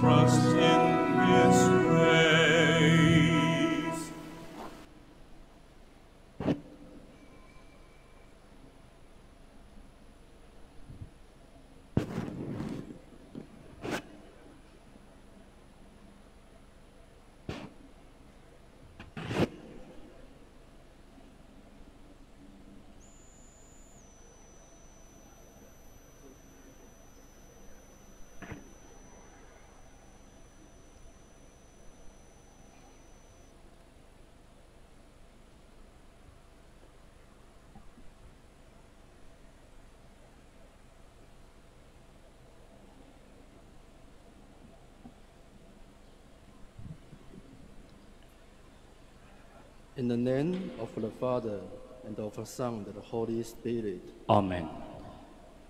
trust in His ways. In the name of the Father, and of the Son, and of the Holy Spirit. Amen.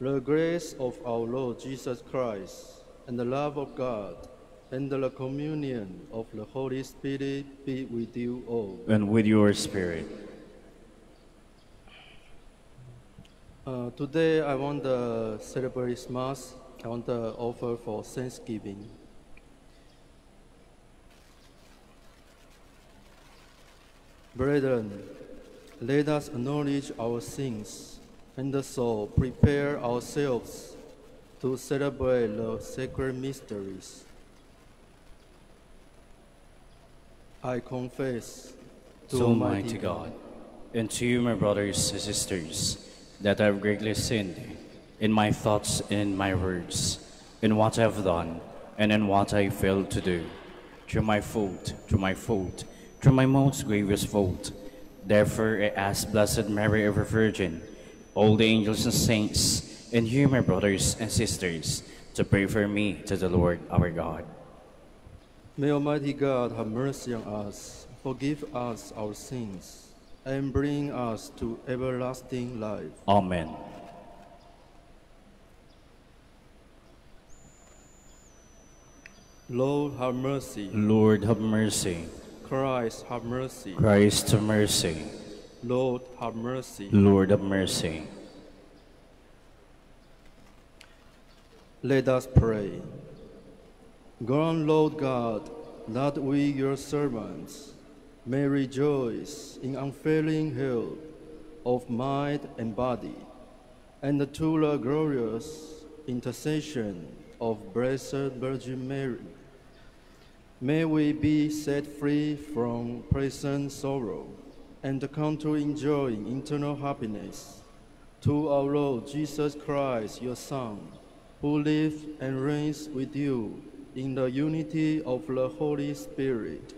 The grace of our Lord Jesus Christ, and the love of God, and the communion of the Holy Spirit be with you all. And with your spirit. Today I want to celebrate Mass. I want to offer for Thanksgiving. Brethren, let us acknowledge our sins and so prepare ourselves to celebrate the sacred mysteries. I confess to Almighty God, and to you, my brothers and sisters, that I have greatly sinned in my thoughts and in my words, in what I have done and in what I failed to do, through my fault, through my most grievous fault. Therefore I ask Blessed Mary, ever Virgin, all the angels and saints, and you, my brothers and sisters, to pray for me to the Lord our God. May Almighty God have mercy on us, forgive us our sins, and bring us to everlasting life. Amen. Lord, have mercy. Lord, have mercy. Christ, have mercy. Christ, have mercy. Lord, have mercy. Lord, have mercy. Let us pray. Grant, Lord God, that we, your servants, may rejoice in unfailing health of mind and body, and to the glorious intercession of Blessed Virgin Mary. May we be set free from present sorrow and come to enjoy eternal happiness. To our Lord Jesus Christ, your Son, who lives and reigns with you in the unity of the Holy Spirit,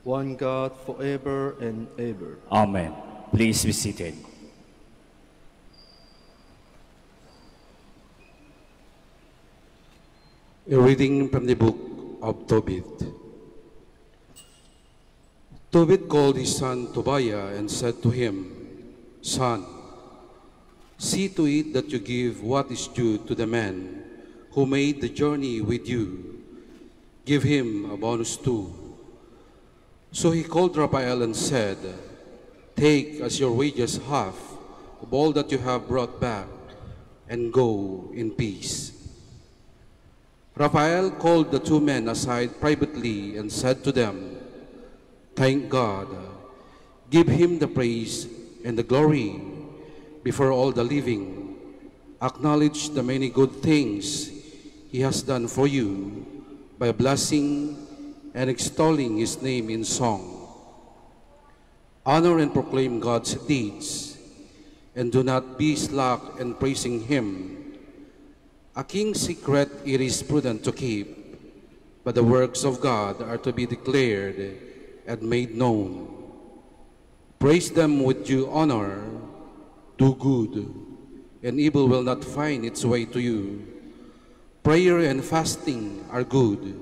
one God forever and ever. Amen. Please be seated. A reading from the book of Tobit. Tobit called his son Tobiah and said to him, Son, see to it that you give what is due to the man who made the journey with you. Give him a bonus too. So he called Raphael and said, Take as your wages half of all that you have brought back, and go in peace. Raphael called the two men aside privately and said to them, Thank God, give him the praise and the glory before all the living. Acknowledge the many good things he has done for you by blessing and extolling his name in song. Honor and proclaim God's deeds, and do not be slack in praising him. A king's secret it is prudent to keep, but the works of God are to be declared and made known. Praise them with due honor, do good, and evil will not find its way to you. Prayer and fasting are good,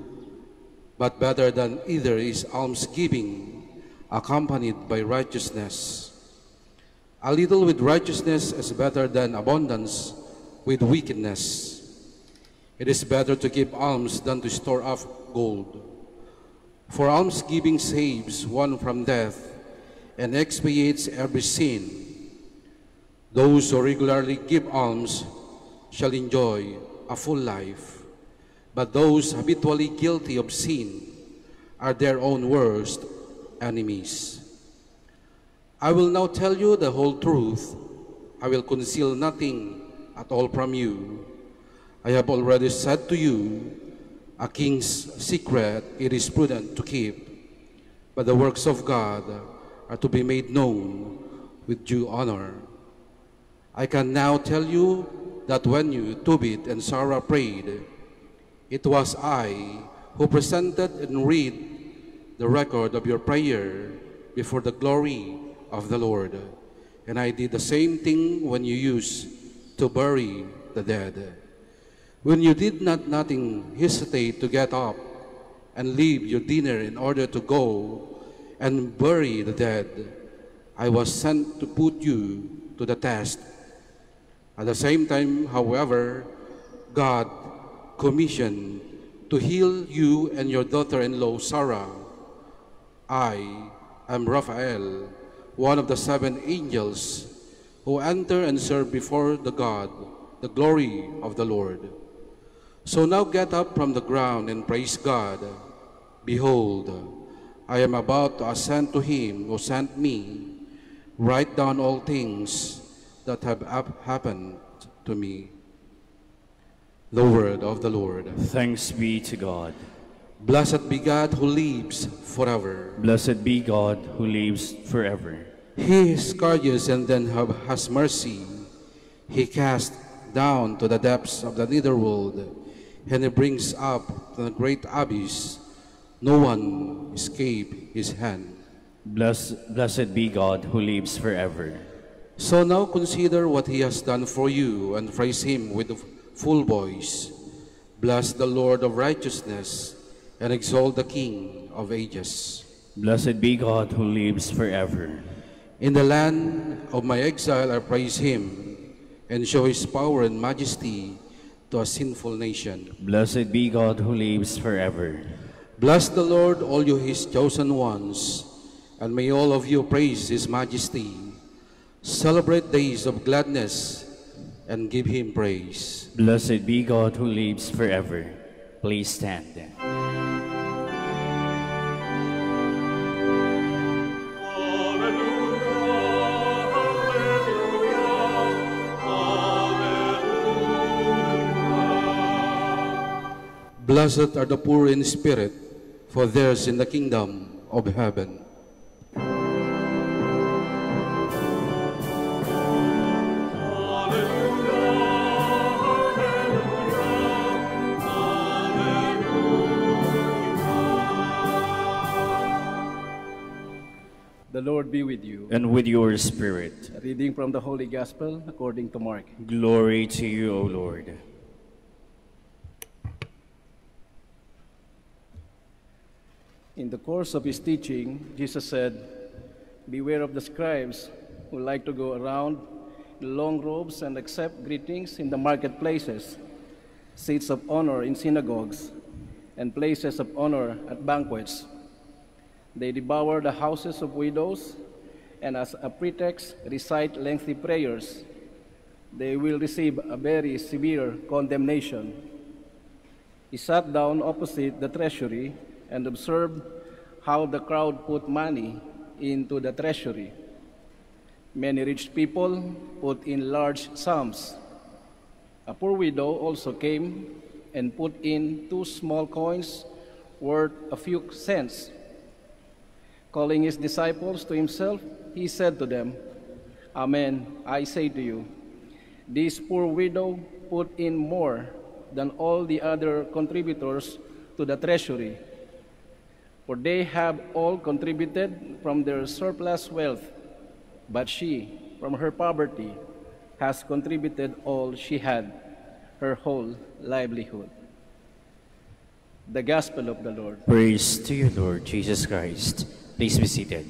but better than either is almsgiving, accompanied by righteousness. A little with righteousness is better than abundance with wickedness. It is better to give alms than to store up gold. For almsgiving saves one from death and expiates every sin. Those who regularly give alms shall enjoy a full life. but those habitually guilty of sin are their own worst enemies. I will now tell you the whole truth. I will conceal nothing at all from you. I have already said to you, a king's secret it is prudent to keep, but the works of God are to be made known with due honor. I can now tell you that when you, Tobit and Sarah, prayed, it was I who presented and read the record of your prayer before the glory of the Lord. And I did the same thing when you used to bury the dead. When you did nothing hesitate to get up and leave your dinner in order to go and bury the dead, I was sent to put you to the test. At the same time, however, God commissioned to heal you and your daughter-in-law Sarah. I am Raphael, one of the 7 angels who enter and serve before the glory of the Lord. So now get up from the ground and praise God. Behold, I am about to ascend to him who sent me. Write down all things that have happened to me. The word of the Lord. Thanks be to God. Blessed be God who lives forever. Blessed be God who lives forever. He is courteous and then has mercy. He casts down to the depths of the netherworld, and he brings up to the great abyss. No one escape his hand. Blessed be God who lives forever. So now consider what he has done for you and praise him with a full voice. Bless the Lord of righteousness and exalt the King of ages. Blessed be God who lives forever. In the land of my exile I praise him and show his power and majesty to a sinful nation. Blessed be God who lives forever. Bless the Lord, all you his chosen ones, and may all of you praise his majesty. Celebrate days of gladness and give him praise. Blessed be God who lives forever. Please stand. Blessed are the poor in spirit, for theirs in the kingdom of heaven. The Lord be with you. And with your spirit. A reading from the Holy Gospel according to Mark. Glory to you, O Lord. In the course of his teaching, Jesus said, "Beware of the scribes who like to go around in long robes and accept greetings in the marketplaces, seats of honor in synagogues, and places of honor at banquets. They devour the houses of widows, and as a pretext recite lengthy prayers. They will receive a very severe condemnation." He sat down opposite the treasury and observed how the crowd put money into the treasury. Many rich people put in large sums. A poor widow also came and put in 2 small coins worth a few cents. Calling his disciples to himself, he said to them, "Amen, I say to you, this poor widow put in more than all the other contributors to the treasury. For they have all contributed from their surplus wealth, but she, from her poverty, has contributed all she had, her whole livelihood." The Gospel of the Lord. Praise to you, Lord Jesus Christ. Please be seated.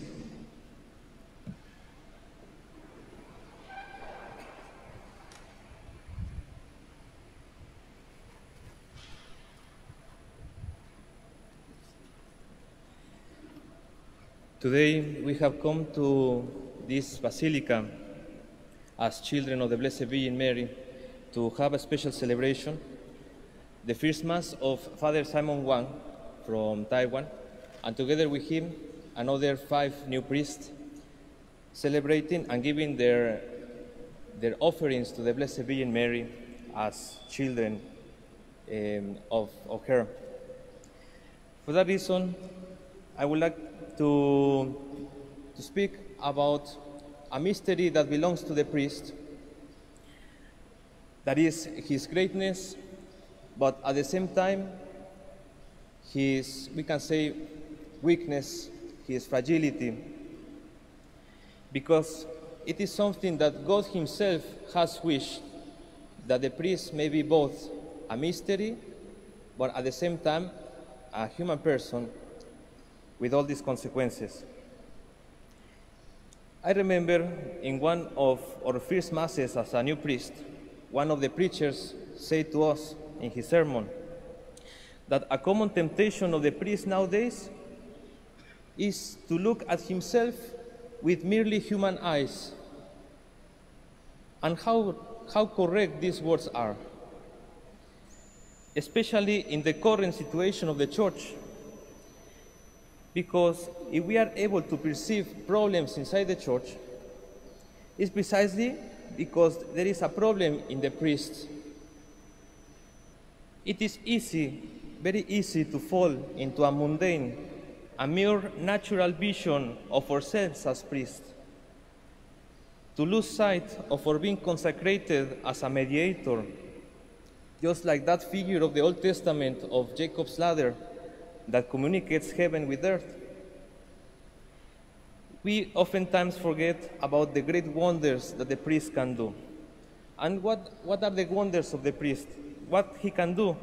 Today we have come to this Basilica as children of the Blessed Virgin Mary to have a special celebration the first Mass of Father Simon Wang from Taiwan, and together with him, another 5 new priests celebrating and giving their offerings to the Blessed Virgin Mary as children of her. For that reason, I would like to speak about a mystery that belongs to the priest, that is his greatness, but at the same time, his, we can say, weakness, his fragility, because it is something that God himself has wished, that the priest may be both a mystery, but at the same time, a human person with all these consequences. I remember in one of our first Masses as a new priest, one of the preachers said to us in his sermon that a common temptation of the priest nowadays is to look at himself with merely human eyes. And how correct these words are, especially in the current situation of the Church, because if we are able to perceive problems inside the Church, it's precisely because there is a problem in the priests. It is easy, very easy, to fall into a mundane, a mere natural vision of ourselves as priests, to lose sight of our being consecrated as a mediator, just like that figure of the Old Testament of Jacob's ladder that communicates heaven with earth. We oftentimes forget about the great wonders that the priest can do. And what are the wonders of the priest? What he can do?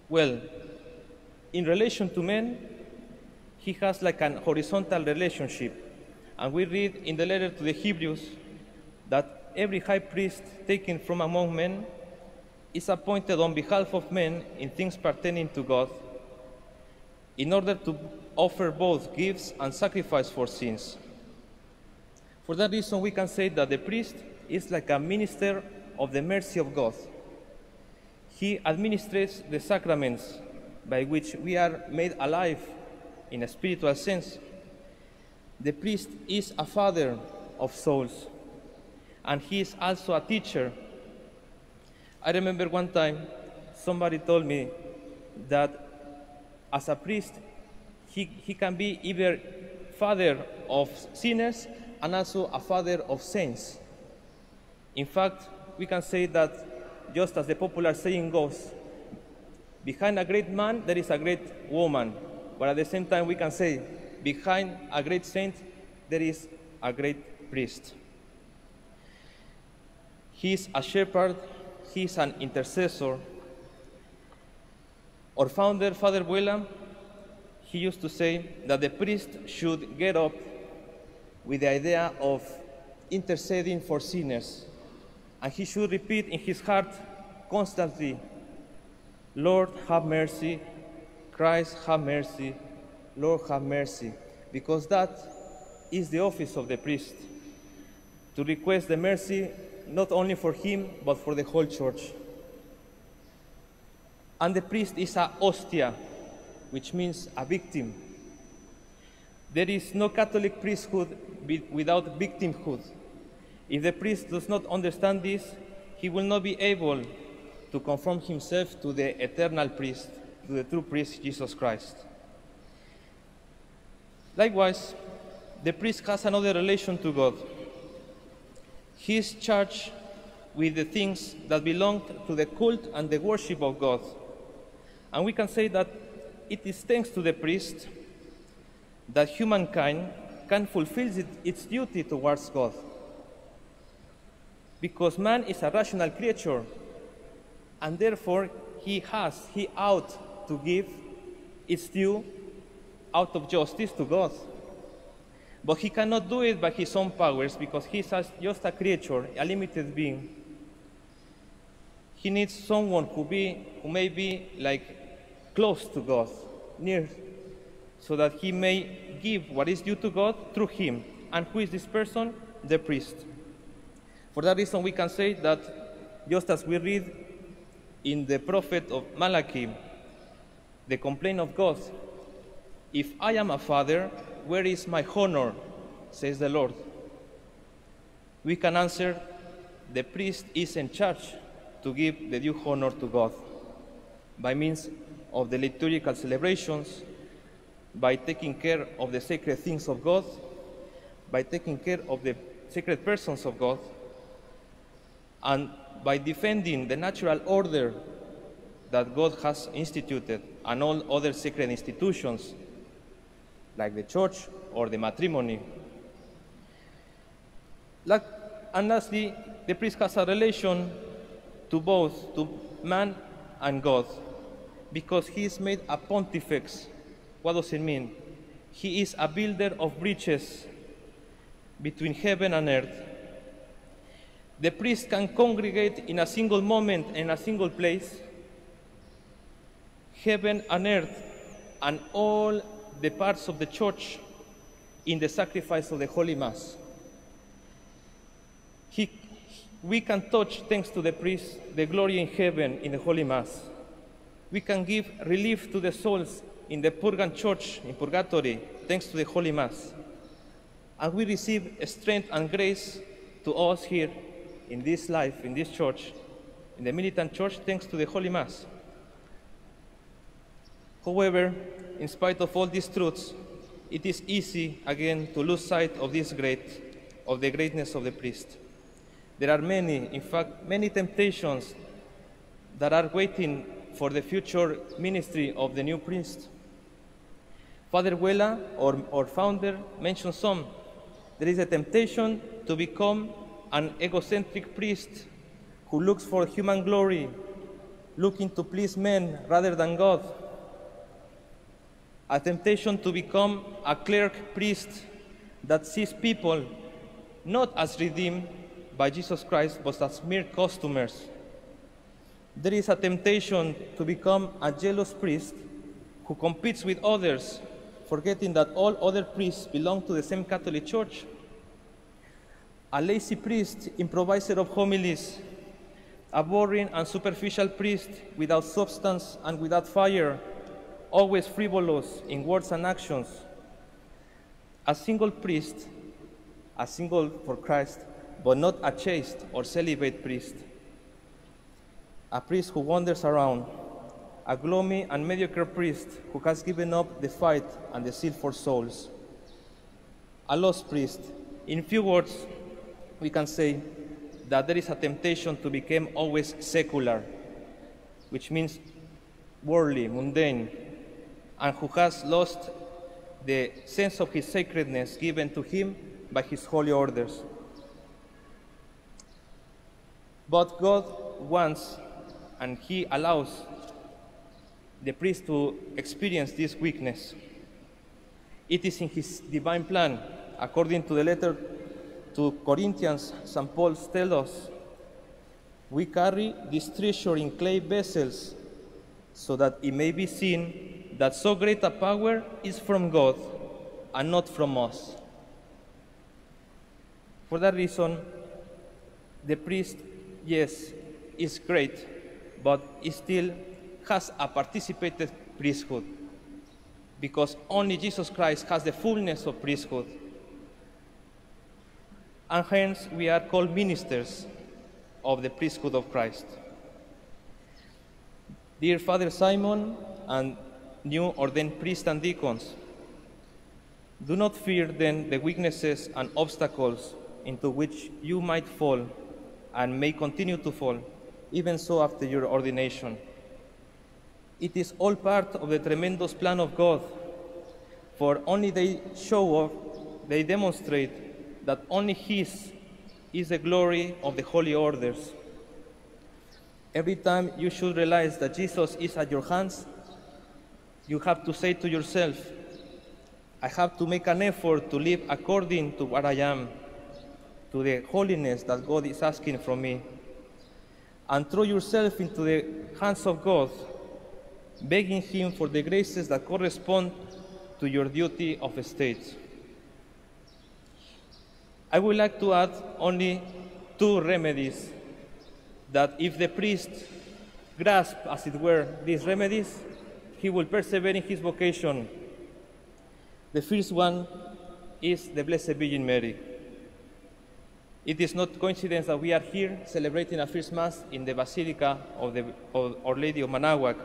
Well, in relation to men, he has like an horizontal relationship. And we read in the letter to the Hebrews that every high priest taken from among men is appointed on behalf of men in things pertaining to God, in order to offer both gifts and sacrifice for sins. For that reason, we can say that the priest is like a minister of the mercy of God. He administrates the sacraments by which we are made alive in a spiritual sense. The priest is a father of souls, and he is also a teacher. I remember one time somebody told me that as a priest, he can be either father of sinners and also a father of saints. In fact, we can say that, just as the popular saying goes, behind a great man there is a great woman, but at the same time we can say, behind a great saint there is a great priest. He is a shepherd, he is an intercessor. Our founder, Father Buela, he used to say that the priest should get up with the idea of interceding for sinners, and he should repeat in his heart constantly, Lord, have mercy, Christ, have mercy, Lord, have mercy, because that is the office of the priest, to request the mercy not only for him, but for the whole Church. And the priest is a hostia, which means a victim. There is no Catholic priesthood without victimhood. If the priest does not understand this, he will not be able to conform himself to the eternal priest, to the true priest, Jesus Christ. Likewise, the priest has another relation to God. He is charged with the things that belong to the cult and the worship of God. And we can say that it is thanks to the priest that humankind can fulfill its duty towards God. Because man is a rational creature, and therefore he ought to give its due out of justice to God. But he cannot do it by his own powers, because he is just a creature, a limited being. He needs someone who may be like close to God, near, so that he may give what is due to God through him. And who is this person? The priest. For that reason, we can say that, just as we read in the prophet of Malachi, the complaint of God, "If I am a father, where is my honor?" says the Lord. We can answer, the priest is in charge to give the due honor to God by means of the liturgical celebrations, by taking care of the sacred things of God, by taking care of the sacred persons of God, and by defending the natural order that God has instituted and all other sacred institutions, like the church or the matrimony. And lastly, the priest has a relation to both, to man and God, because he is made a pontifex. What does it mean? He is a builder of bridges between heaven and earth. The priest can congregate in a single moment in a single place, heaven and earth, and all the parts of the church in the sacrifice of the Holy Mass. We can touch, thanks to the priest, the glory in heaven in the Holy Mass. We can give relief to the souls in the Purgan Church, in Purgatory, thanks to the Holy Mass. And we receive strength and grace to us here in this life, in this church, in the militant church, thanks to the Holy Mass. However, in spite of all these truths, it is easy, again, to lose sight of the greatness of the priest. There are many, in fact, many temptations that are waiting for the future ministry of the new priest. Father Huela, our founder, mentioned some. There is a temptation to become an egocentric priest who looks for human glory, looking to please men rather than God. A temptation to become a clerk priest that sees people not as redeemed by Jesus Christ, but as mere customers. There is a temptation to become a jealous priest who competes with others, forgetting that all other priests belong to the same Catholic Church. A lazy priest, improviser of homilies, a boring and superficial priest without substance and without fire, always frivolous in words and actions. A single priest, a single for Christ, but not a chaste or celibate priest. A priest who wanders around, a gloomy and mediocre priest who has given up the fight and the zeal for souls. A lost priest. In few words, we can say that there is a temptation to become always secular, which means worldly, mundane, and who has lost the sense of his sacredness given to him by his holy orders. But God wants, and he allows the priest to experience this weakness. It is in his divine plan. According to the letter to Corinthians, St. Paul tells us, we carry this treasure in clay vessels so that it may be seen that so great a power is from God and not from us. For that reason, the priest, yes, is great, but he still has a participated priesthood, because only Jesus Christ has the fullness of priesthood. And hence we are called ministers of the priesthood of Christ. Dear Father Simon and new ordained priests and deacons, do not fear then the weaknesses and obstacles into which you might fall and may continue to fall, even so after your ordination. It is all part of the tremendous plan of God, for only they show off, they demonstrate that only His is the glory of the holy orders. Every time you should realize that Jesus is at your hands, you have to say to yourself, I have to make an effort to live according to what I am, to the holiness that God is asking from me, and throw yourself into the hands of God, begging Him for the graces that correspond to your duty of estate. I would like to add only two remedies that if the priest grasp, as it were, these remedies, he will persevere in his vocation. The first one is the Blessed Virgin Mary. It is not coincidence that we are here celebrating a first Mass in the Basilica of Our Lady of Manaoag.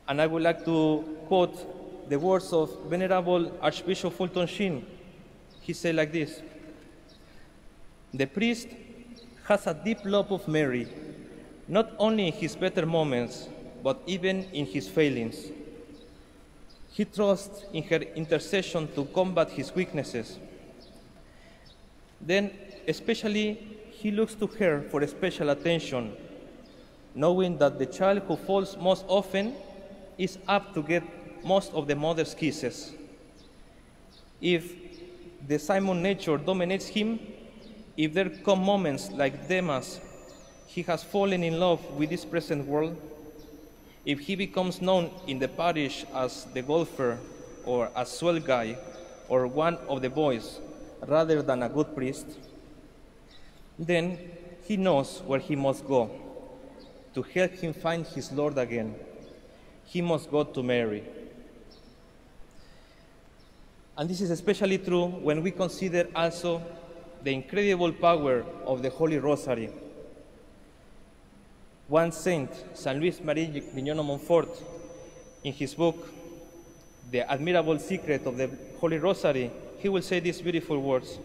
And I would like to quote the words of Venerable Archbishop Fulton Sheen. He said like this: "The priest has a deep love of Mary, not only in his better moments, but even in his failings. He trusts in her intercession to combat his weaknesses. Then, especially, he looks to her for special attention, knowing that the child who falls most often is apt to get most of the mother's kisses. If the Simon nature dominates him, if there come moments like Demas, he has fallen in love with this present world, if he becomes known in the parish as the golfer or a swell guy or one of the boys rather than a good priest, then he knows where he must go to help him find his Lord again. He must go to Mary." And this is especially true when we consider also the incredible power of the Holy Rosary. One saint, Saint Louis Marie Grignon of Montfort, in his book, The Admirable Secret of the Holy Rosary, he will say these beautiful words: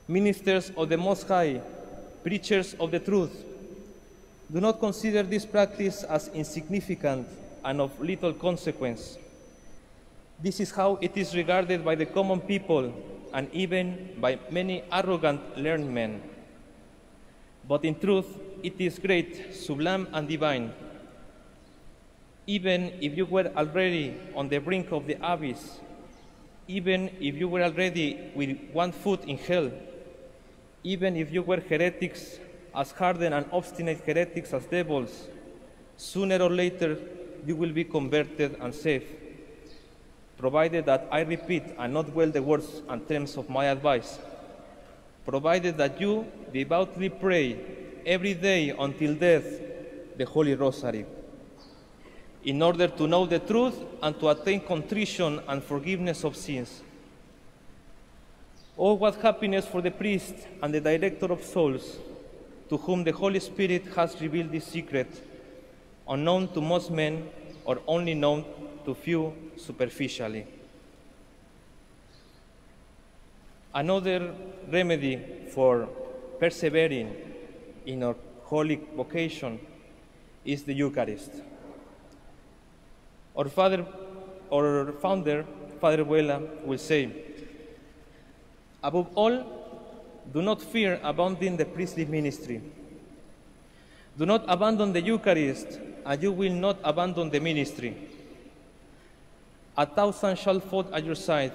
"Ministers of the Most High, preachers of the truth, do not consider this practice as insignificant and of little consequence. This is how it is regarded by the common people and even by many arrogant learned men. But in truth, it is great, sublime, and divine. Even if you were already on the brink of the abyss, even if you were already with one foot in hell, even if you were heretics, as hardened and obstinate heretics as devils, sooner or later you will be converted and saved, provided that I repeat and not well the words and terms of my advice, provided that you devoutly pray every day until death the Holy Rosary, in order to know the truth and to attain contrition and forgiveness of sins. Oh, what happiness for the priest and the director of souls, to whom the Holy Spirit has revealed this secret, unknown to most men or only known to few superficially." Another remedy for persevering in our holy vocation is the Eucharist. Our founder, Father Buela, will say, "Above all, do not fear abandoning the priestly ministry. Do not abandon the Eucharist, and you will not abandon the ministry. 1,000 shall fall at your side,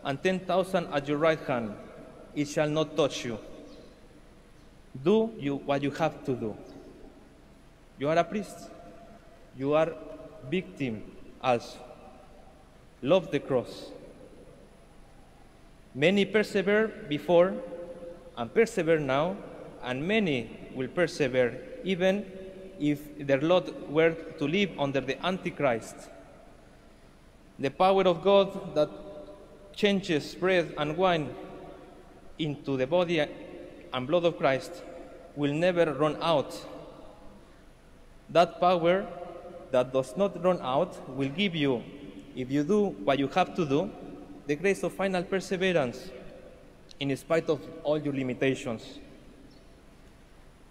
and 10,000 at your right hand. It shall not touch you. Do what you have to do." You are a priest. You are victim also. Love the cross. Many persevere before and persevere now, and many will persevere even if their lot were to live under the Antichrist. The power of God that changes bread and wine into the body and blood of Christ will never run out. That power that does not run out will give you, if you do what you have to do, the grace of final perseverance in spite of all your limitations.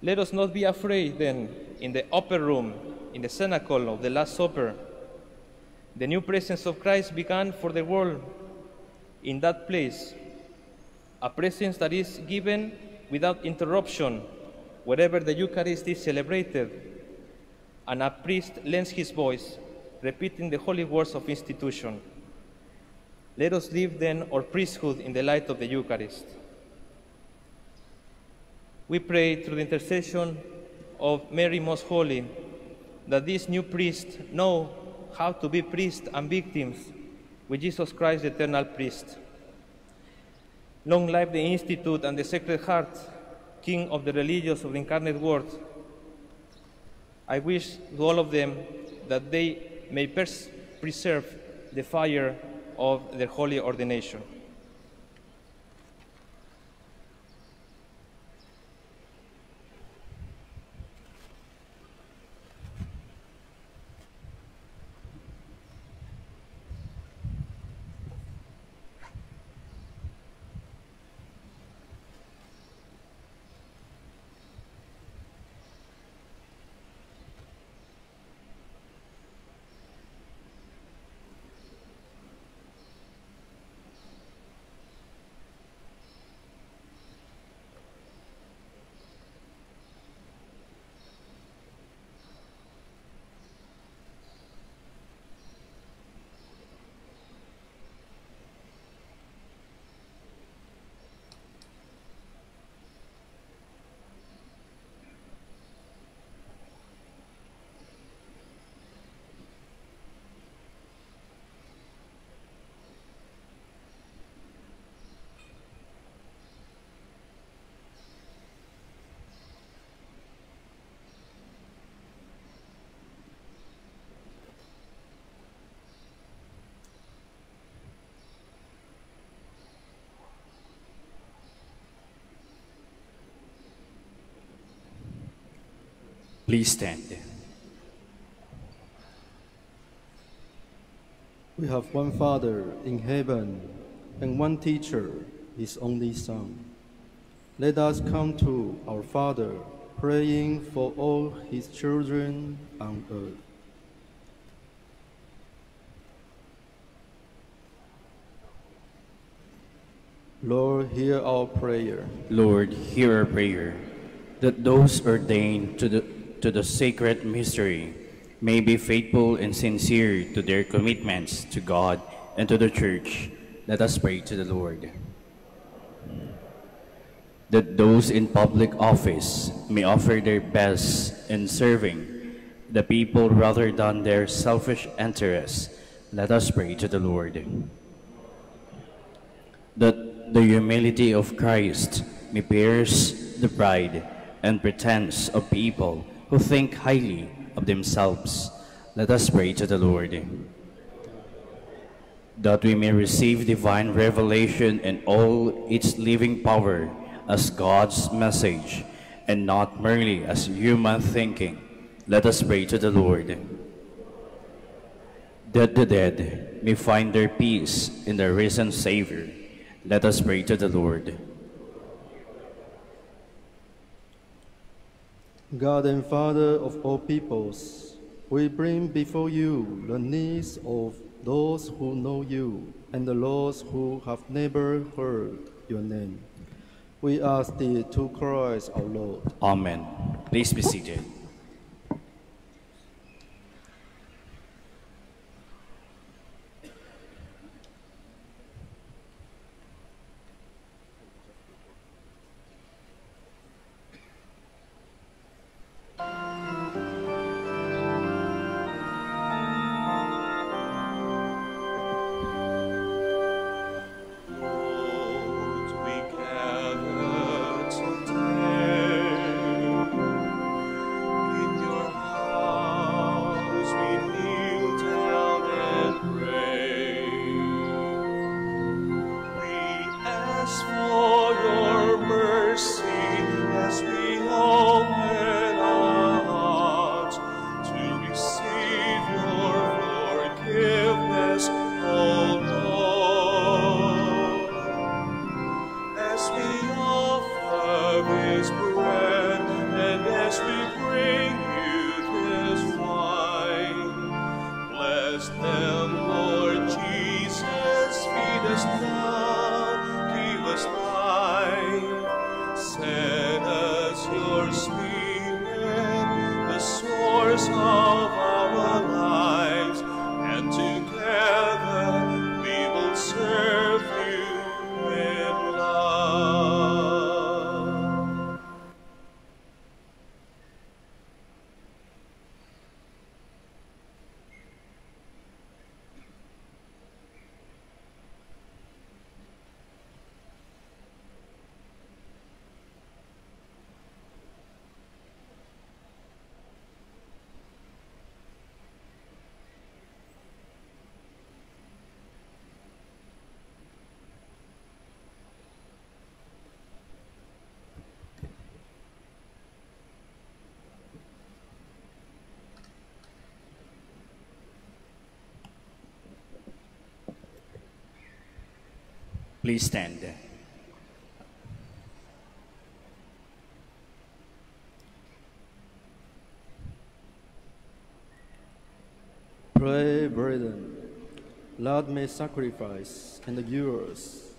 Let us not be afraid then in the upper room, in the cenacle of the Last Supper. The new presence of Christ began for the world in that place, a presence that is given without interruption wherever the Eucharist is celebrated, and a priest lends his voice, repeating the holy words of institution. Let us live then our priesthood in the light of the Eucharist. We pray through the intercession of Mary Most Holy that these new priests know how to be priests and victims with Jesus Christ, the eternal priest. Long live the Institute and the Sacred Heart, King of the religious of the incarnate Word. I wish to all of them that they may preserve the fire of their holy ordination. Please stand. We have one Father in heaven and one teacher, his only Son. Let us come to our Father, praying for all his children on earth. Lord, hear our prayer. Lord, hear our prayer, that those ordained to the sacred mystery may be faithful and sincere to their commitments to God and to the Church. Let us pray to the Lord. That those in public office may offer their best in serving the people rather than their selfish interests. Let us pray to the Lord. That the humility of Christ may pierce the pride and pretense of people who think highly of themselves. Let us pray to the Lord. That we may receive divine revelation and all its living power as God's message and not merely as human thinking. Let us pray to the Lord. That the dead may find their peace in the risen Savior. Let us pray to the Lord. God and Father of all peoples, we bring before you the needs of those who know you and those who have never heard your name. We ask thee to Christ our Lord. Amen. Please be seated. Please stand. Pray, brethren, that my sacrifice and yours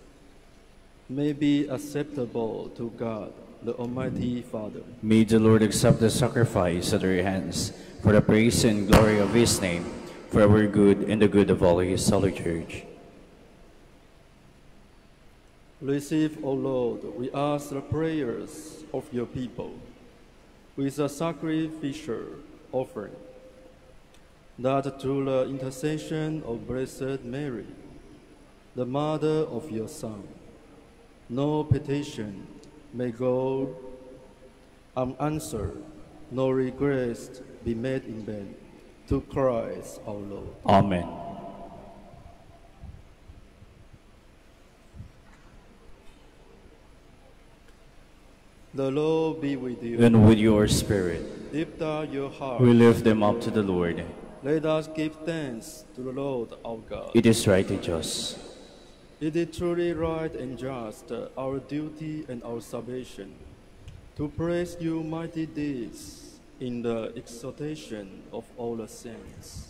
may be acceptable to God, the Almighty Father. May the Lord accept the sacrifice at our hands for the praise and glory of his name, for our good and the good of all his holy church. Receive, O Lord, we ask the prayers of your people with a sacrificial offering, that through the intercession of Blessed Mary, the mother of your Son, no petition may go unanswered, nor request be made in vain. To Christ our Lord. Amen. The Lord be with you. And with your spirit, Lift up your heart. we lift them up to the Lord. Let us give thanks to the Lord our God. It is right and just. It is truly right and just, our duty and our salvation, to praise you mighty deeds in the exaltation of all the saints,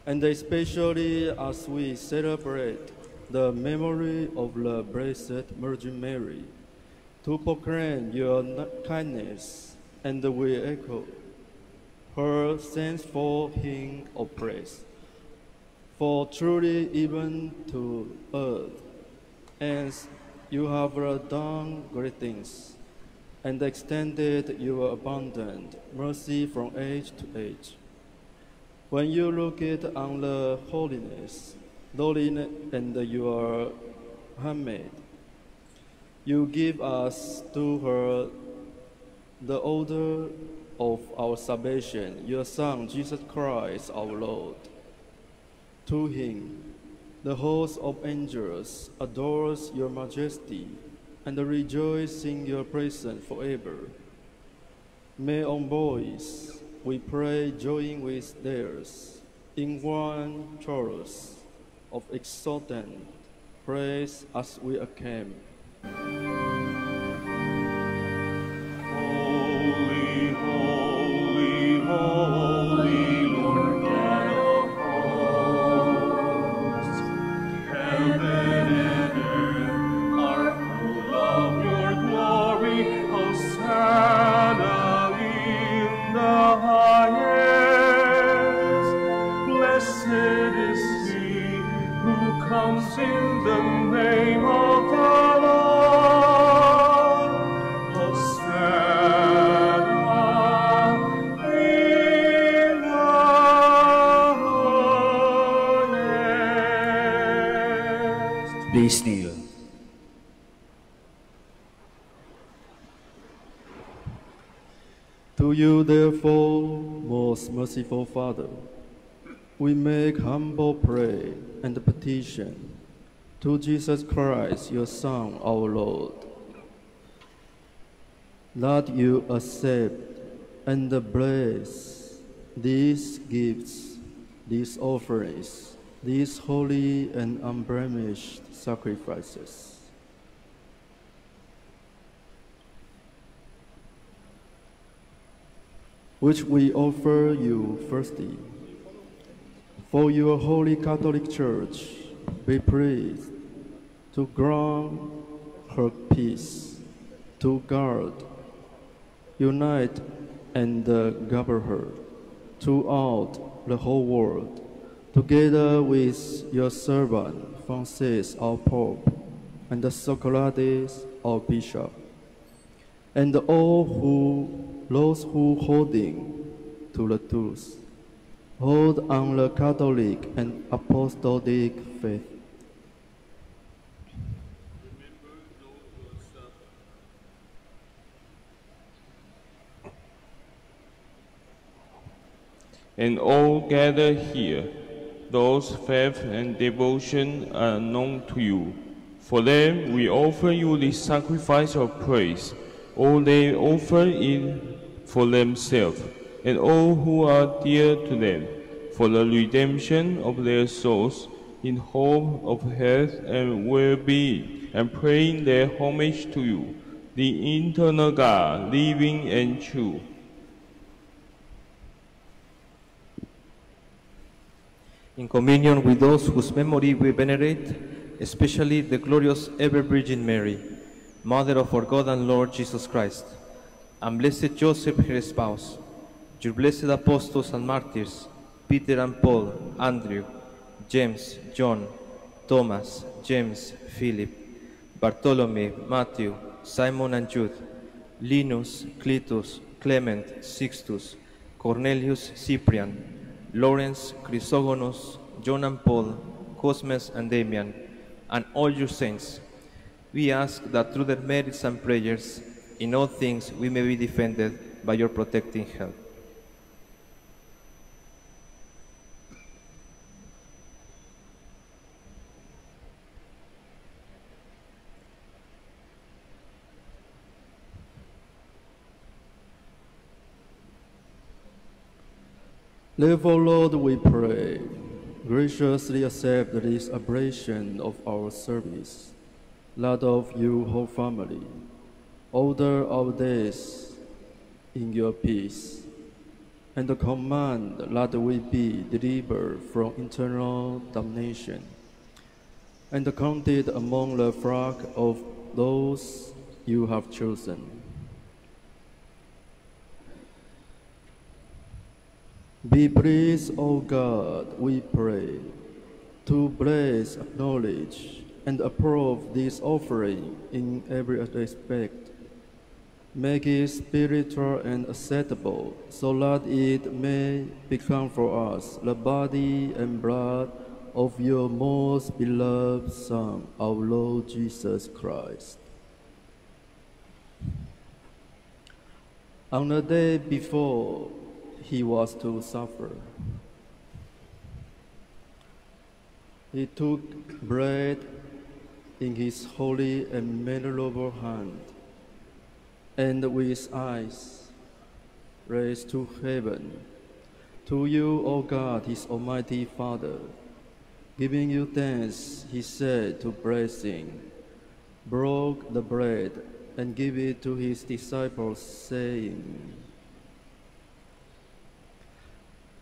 and especially as we celebrate the memory of the Blessed Virgin Mary, to proclaim your kindness, and we echo her thankful hymn of praise. For truly even to earth, as you have done great things, and extended your abundant mercy from age to age. When you look it on the holiness, lowliness, and your handmaid, you give us to her the order of our salvation, your Son, Jesus Christ our Lord. To him, the host of angels adores your majesty and rejoice in your presence forever. May our voice, we pray, join with theirs in one chorus of exultant praise as we acclaim. Holy, holy, holy, Lord God of hosts. Heaven and earth are full of your glory. Hosanna in the highest. Blessed is he who comes in the name of the Lord. Hosanna in the highest. Please kneel. To you, therefore, most merciful Father, we make humble prayer and petition to Jesus Christ, your Son, our Lord, that you accept and bless these gifts, these offerings, these holy and unblemished sacrifices, which we offer you firstly. For your holy Catholic Church, be pleased to grant her peace, to guard, unite, and govern her throughout the whole world, together with your servant Francis, our Pope, and the Socrates, our Bishop, and those who holding to the truth, hold on the Catholic and Apostolic faith. And all gathered here, those faith and devotion are known to you. For them we offer you this sacrifice of praise. All they offer it for themselves, and all who are dear to them, for the redemption of their souls, in hope of health and well-being, and praying their homage to you, the eternal God, living and true. In communion with those whose memory we venerate, especially the glorious Ever Virgin Mary, Mother of our God and Lord Jesus Christ, and blessed Joseph, her spouse, your blessed apostles and martyrs, Peter and Paul, Andrew, James, John, Thomas, James, Philip, Bartholomew, Matthew, Simon and Jude, Linus, Cletus, Clement, Sixtus, Cornelius, Cyprian, Lawrence, Chrysogonus, John and Paul, Cosmas and Damian, and all your saints, we ask that through their merits and prayers, in all things we may be defended by your protecting help. Therefore, Lord, we pray, graciously accept this oblation of our service, that of your whole family. Order our days in your peace, and command that we be delivered from eternal damnation, and counted among the flock of those you have chosen. Be pleased, O God, we pray, to bless, acknowledge, and approve this offering in every respect. Make it spiritual and acceptable, so that it may become for us the body and blood of your most beloved Son, our Lord Jesus Christ. On the day before he was to suffer, he took bread in his holy and venerable hand, and with his eyes raised to heaven, to you, O God, his almighty Father, giving you thanks, he said to blessing, broke the bread, and gave it to his disciples, saying,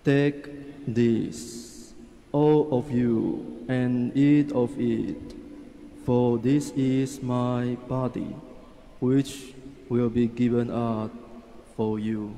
"Take this, all of you, and eat of it, for this is my body, which will be given up for you."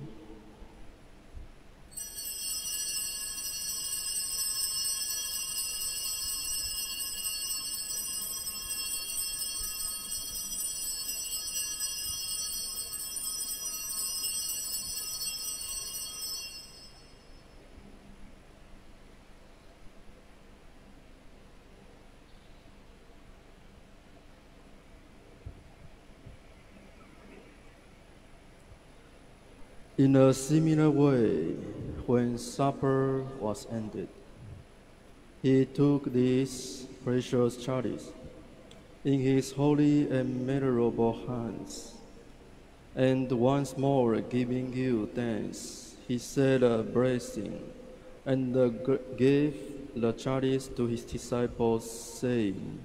In a similar way, when supper was ended, he took this precious chalice in his holy and venerable hands, and once more giving you thanks, he said a blessing, and gave the chalice to his disciples, saying,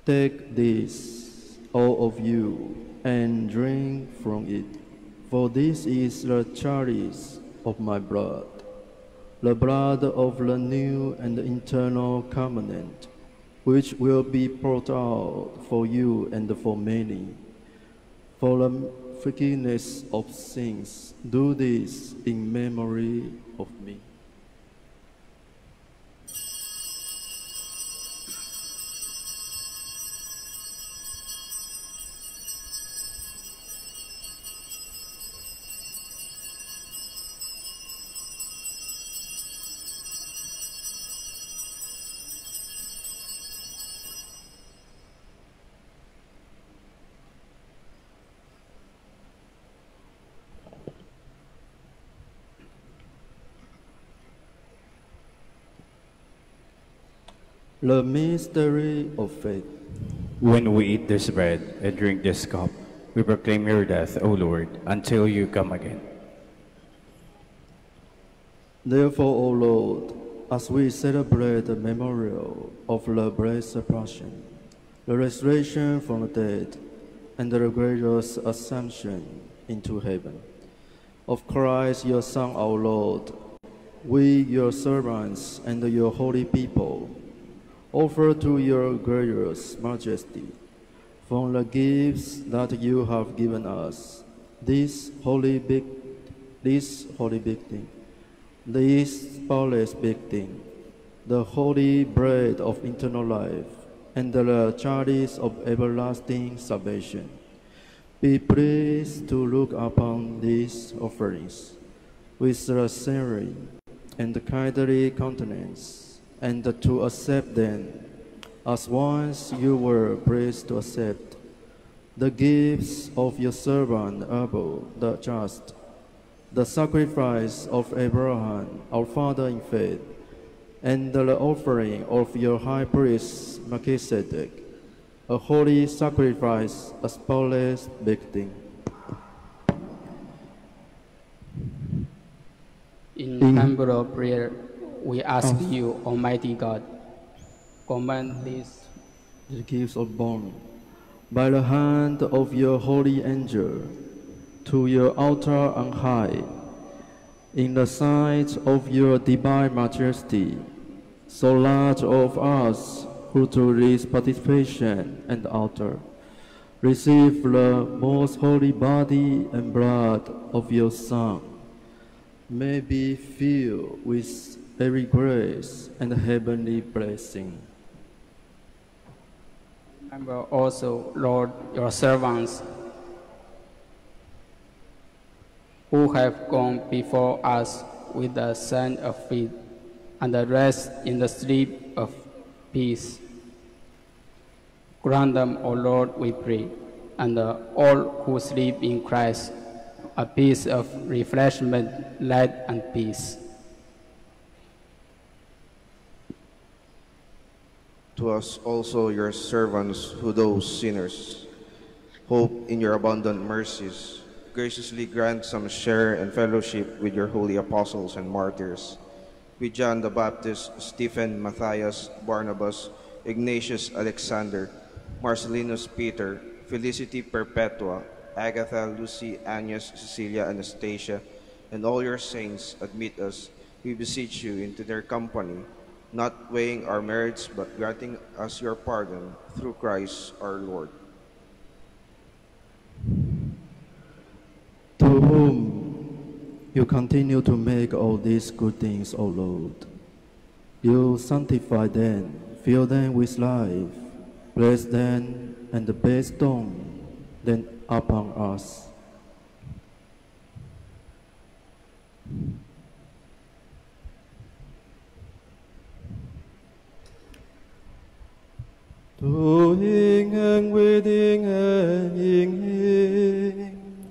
"Take this, all of you, and drink from it, for this is the chalice of my blood, the blood of the new and eternal covenant, which will be poured out for you and for many, for the forgiveness of sins. Do this in memory of me." The mystery of faith. When we eat this bread and drink this cup, we proclaim your death, O Lord, until you come again. Therefore, O Lord, as we celebrate the memorial of the Blessed Passion, the resurrection from the dead, and the glorious assumption into heaven of Christ, your Son, our Lord, we, your servants and your holy people, offer to your glorious majesty from the gifts that you have given us this spotless victim, the holy bread of eternal life, and the chalice of everlasting salvation. Be pleased to look upon these offerings with a serene and kindly countenance, and to accept them as once you were pleased to accept the gifts of your servant Abel the just, the sacrifice of Abraham, our father in faith, and the offering of your high priest Melchizedek, a holy sacrifice, a spotless victim. In humble prayer, we ask you, Almighty God, command these the gifts of bone by the hand of your holy angel to your altar on high, in the sight of your divine majesty, so large of us who through this participation and altar receive the most holy body and blood of your Son, may be filled with every grace and heavenly blessing. Remember also, Lord, your servants who have gone before us with the sign of faith and the rest in the sleep of peace. Grant them, O Lord, we pray, and all who sleep in Christ, a peace of refreshment, light, and peace. To us also, your servants, who those sinners, hope in your abundant mercies, graciously grant some share and fellowship with your holy apostles and martyrs, with John the Baptist, Stephen, Matthias, Barnabas, Ignatius, Alexander, Marcellinus, Peter, Felicity Perpetua, Agatha, Lucy, Agnes, Cecilia, Anastasia, and all your saints. Admit us, we beseech you, into their company, not weighing our merits, but granting us your pardon through Christ our Lord. To whom you continue to make all these good things, O Lord, you sanctify them, fill them with life, bless them, and bestow them upon us. Doing and witting and in Him,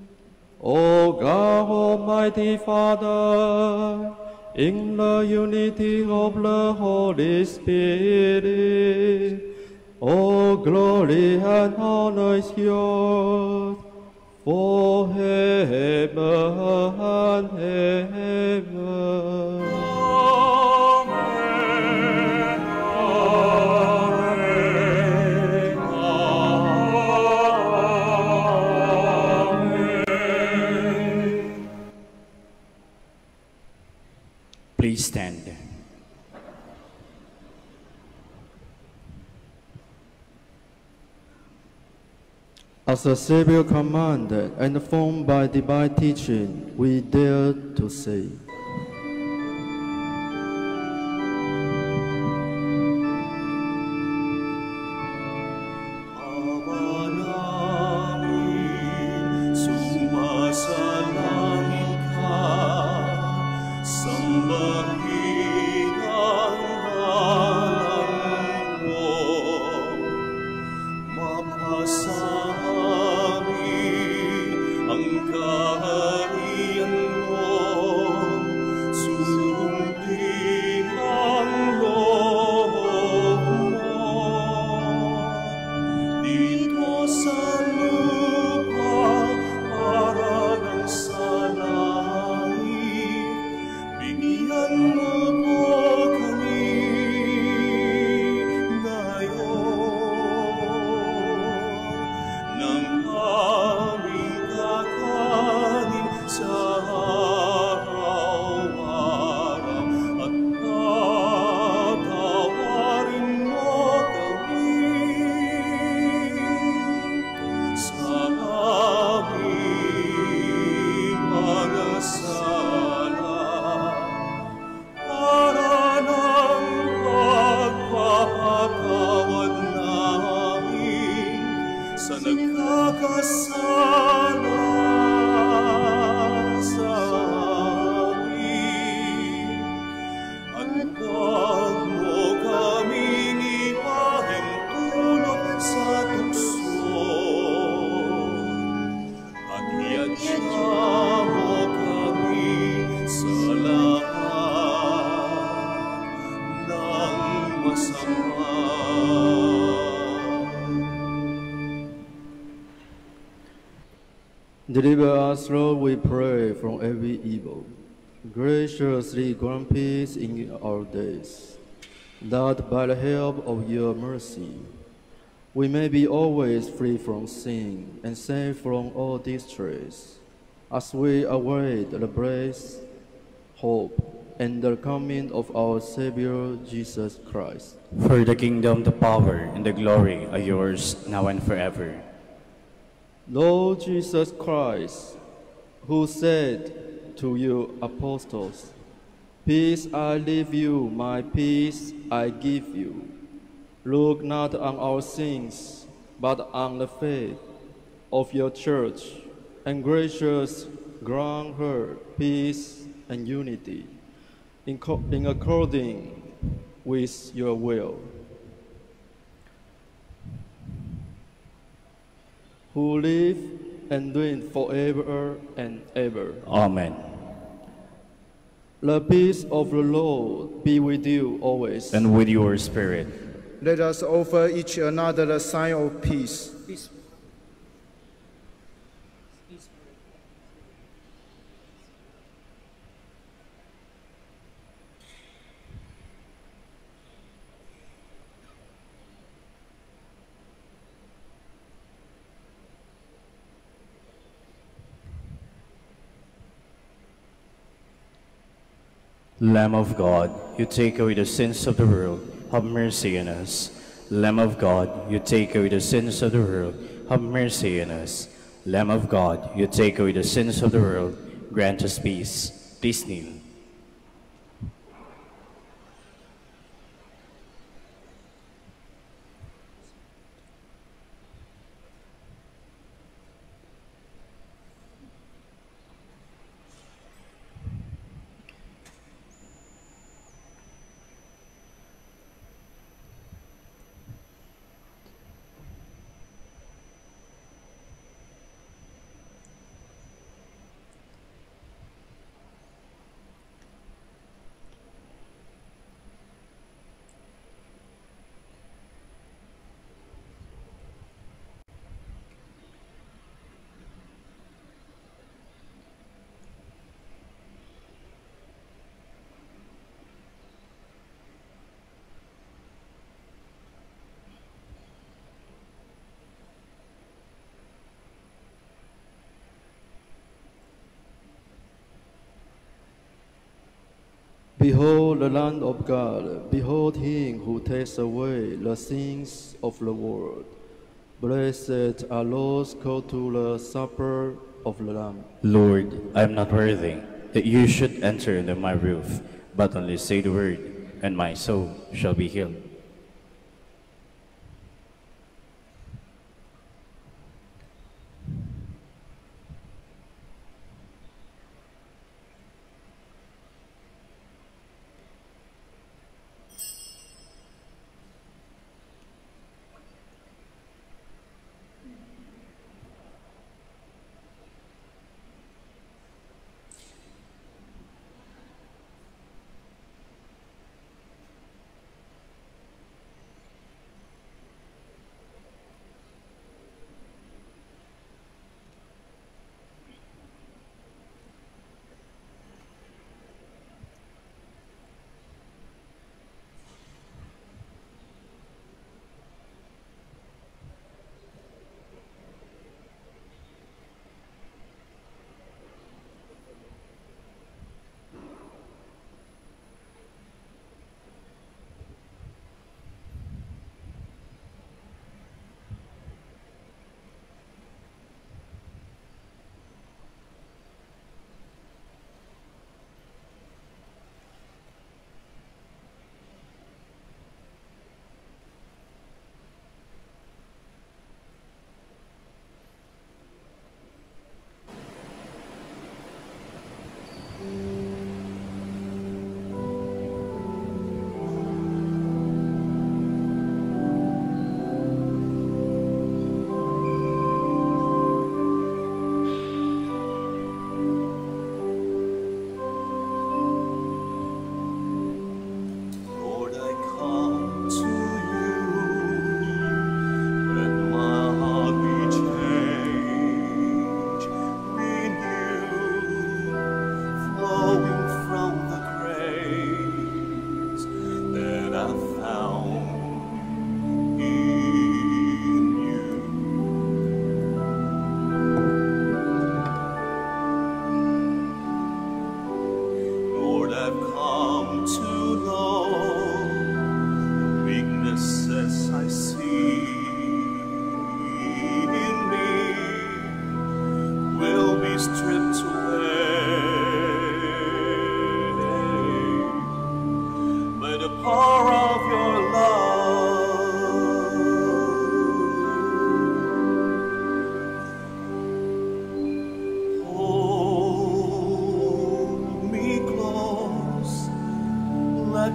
O God, Almighty Father, in the unity of the Holy Spirit, all glory and honor is yours forever and ever. Please stand. As the Savior commanded and formed by divine teaching, we dare to say, Ang kaharian mo Deliver us, Lord, we pray, from every evil. Graciously grant peace in our days, that by the help of your mercy we may be always free from sin and safe from all distress, as we await the blessed hope and the coming of our Savior Jesus Christ. For the kingdom, the power, and the glory are yours now and forever. Lord Jesus Christ, who said to your apostles, "Peace I leave you, my peace I give you," look not on our sins, but on the faith of your church, and gracious grant her peace and unity in according with your will, who live and reign forever and ever. Amen. The peace of the Lord be with you always. And with your spirit. Let us offer each another the sign of peace. Lamb of God, you take away the sins of the world, have mercy on us. Lamb of God, you take away the sins of the world, have mercy on us. Lamb of God, you take away the sins of the world, grant us peace. Please kneel. Behold the Lamb of God, behold him who takes away the sins of the world. Blessed are those called to the supper of the Lamb. Lord, I am not worthy that you should enter under my roof, but only say the word, and my soul shall be healed.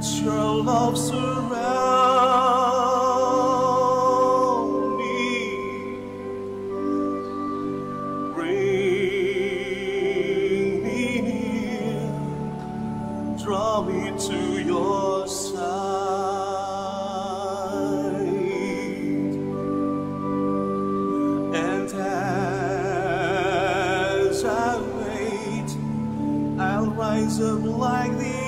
Let your love surround me. Bring me near, draw me to your side. And as I wait, I'll rise up like the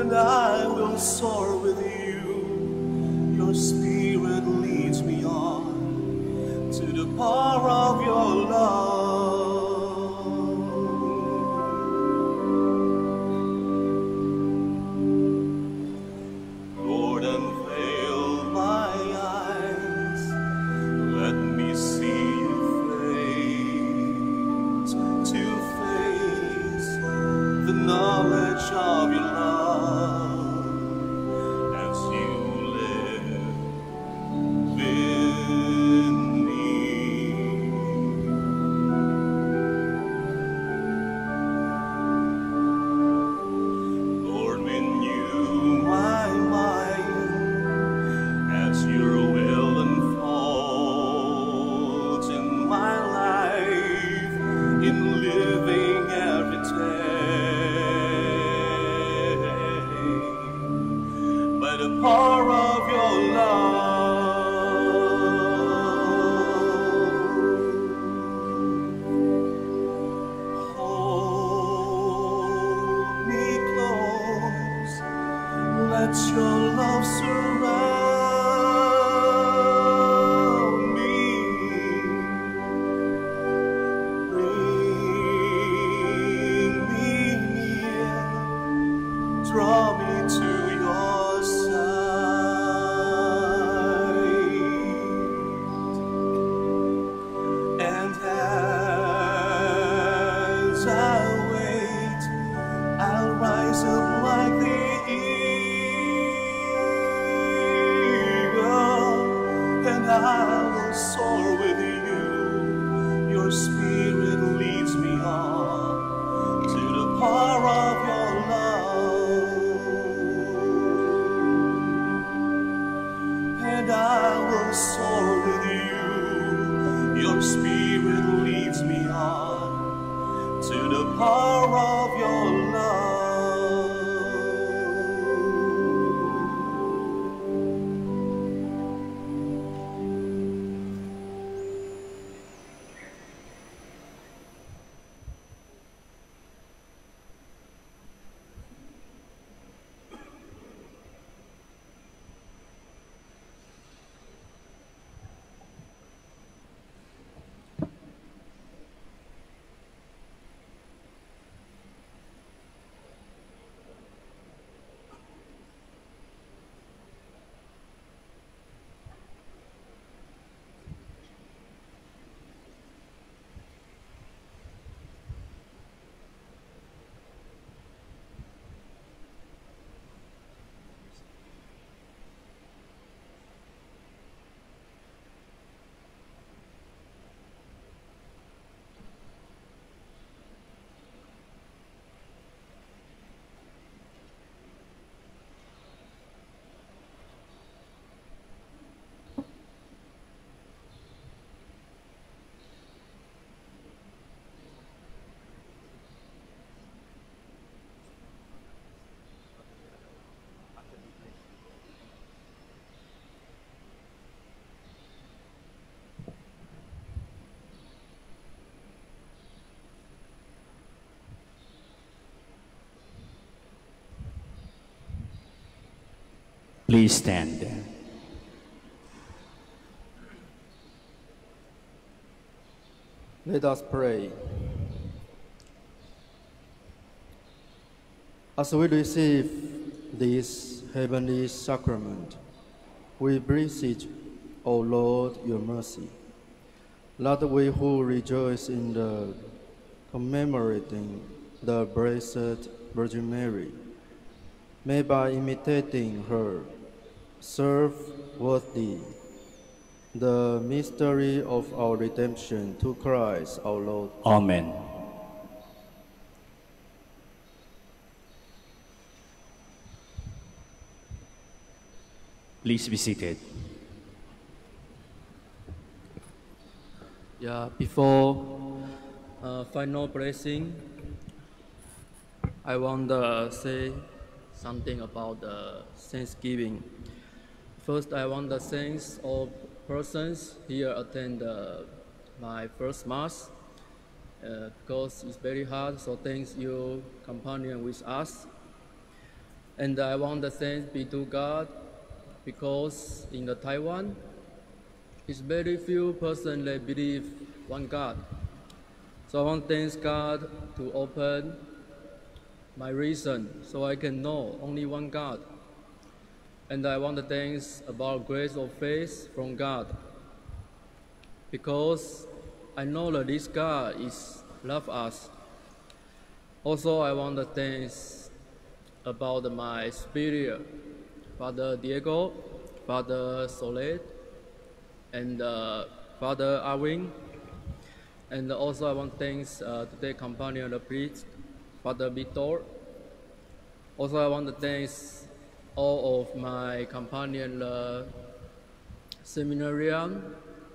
and I will soar with you. Your spirit leads me on to the power of your love. Lord, unveil my eyes, let me see you face to face, the knowledge of your love. Let your love surround me. Bring me near, draw me to your side. And as I wait, I'll rise up like the I will soar with you. Your spirit leads me on to the power of your love. And I will soar with you. Your spirit leads me on to the power of your love. Please stand. Let us pray. As we receive this heavenly sacrament, we beseech, O Lord, your mercy, that we who rejoice in the commemorating the Blessed Virgin Mary may, by imitating her, serve worthily the mystery of our redemption to Christ our Lord. Amen. Please be seated. Yeah, before final blessing, I want to say something about the Thanksgiving. First, I want to thank all persons here attend my first Mass because it's very hard, so thanks you companion with us. And I want to thank be to God because in the Taiwan, it's very few persons that believe one God. So I want to thank God to open my reason so I can know only one God. And I want to thank about grace of faith from God because I know that this God is love us. Also, I want to thank about my superior, Father Diego, Father Solet, and Father Arwin. And also I want to thank today companion the priest, Father Victor. Also I want to thank all of my companion, the seminarian,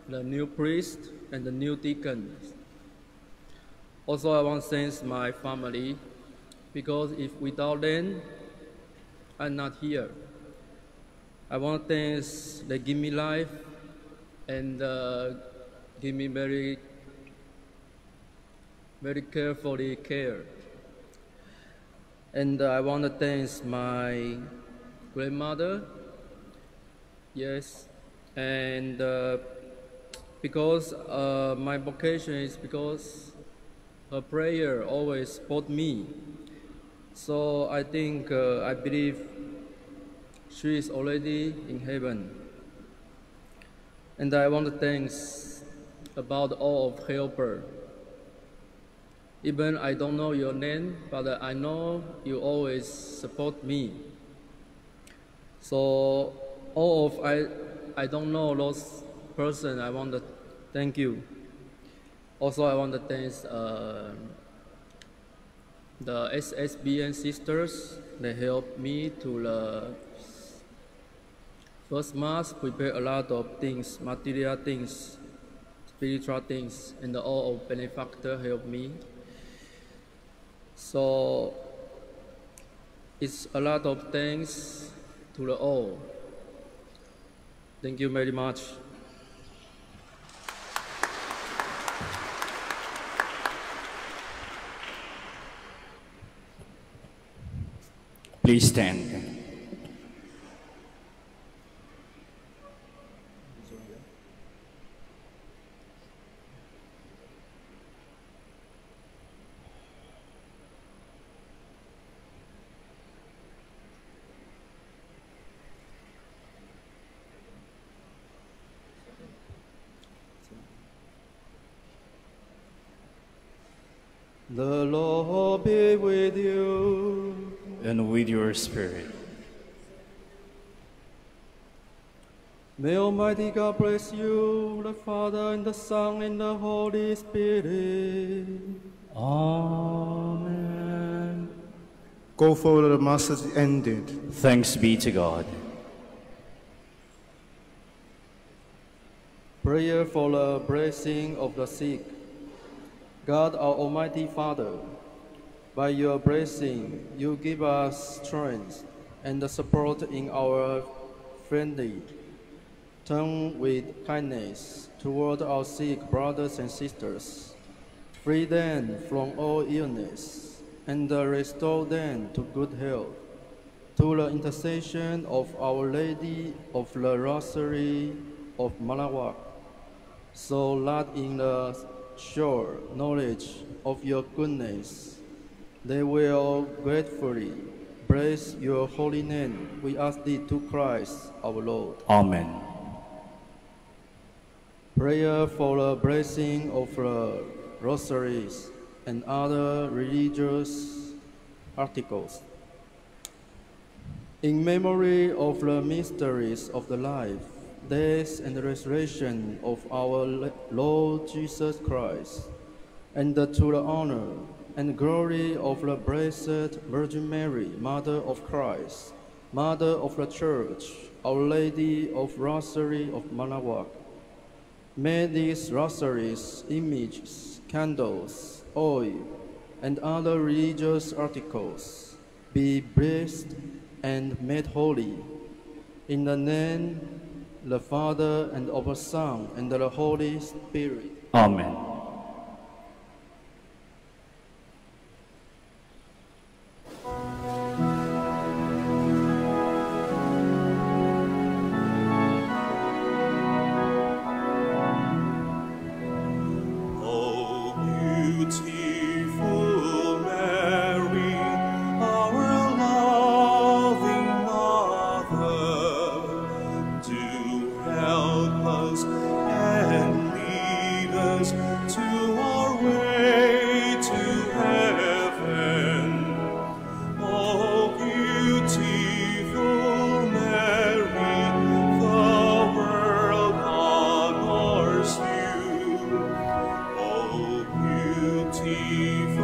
the new priest, and the new deacons. Also I want to thank my family because if without them, I'm not here. I want to thank they give me life and give me very carefully care. And I want to thank my grandmother, yes, and because my vocation is because her prayer always support me. So I think, I believe she is already in heaven. And I want to thank about all of helper. Even I don't know your name, but I know you always support me. So all of I don't know those person, I want to thank you. Also I want to thank the SSBN sisters. They helped me to the first Mass, prepare a lot of things, material things, spiritual things, and all of benefactor helped me. So it's a lot of thanks to the all. Thank you very much. Please stand. The Lord be with you. And with your spirit. May Almighty God bless you, the Father, and the Son, and the Holy Spirit. Amen. Go forward, the Mass is ended. Thanks be to God. Prayer for the blessing of the sick. God, our Almighty Father, by your blessing, you give us strength and the support in our friendly. Turn with kindness toward our sick brothers and sisters. Free them from all illness and restore them to good health. Through the intercession of Our Lady of the Rosary of Manaoag, so that in the sure knowledge of your goodness, they will gratefully bless your holy name. We ask thee to Christ our Lord. Amen. Prayer for the blessing of the rosaries and other religious articles. In memory of the mysteries of the life, death, and resurrection of our Lord Jesus Christ, and to the honor and glory of the Blessed Virgin Mary, Mother of Christ, Mother of the Church, Our Lady of Rosary of Manaoag, may these rosaries, images, candles, oil, and other religious articles be blessed and made holy. In the name of the Father, and of the Son, and of the Holy Spirit. Amen. Beautiful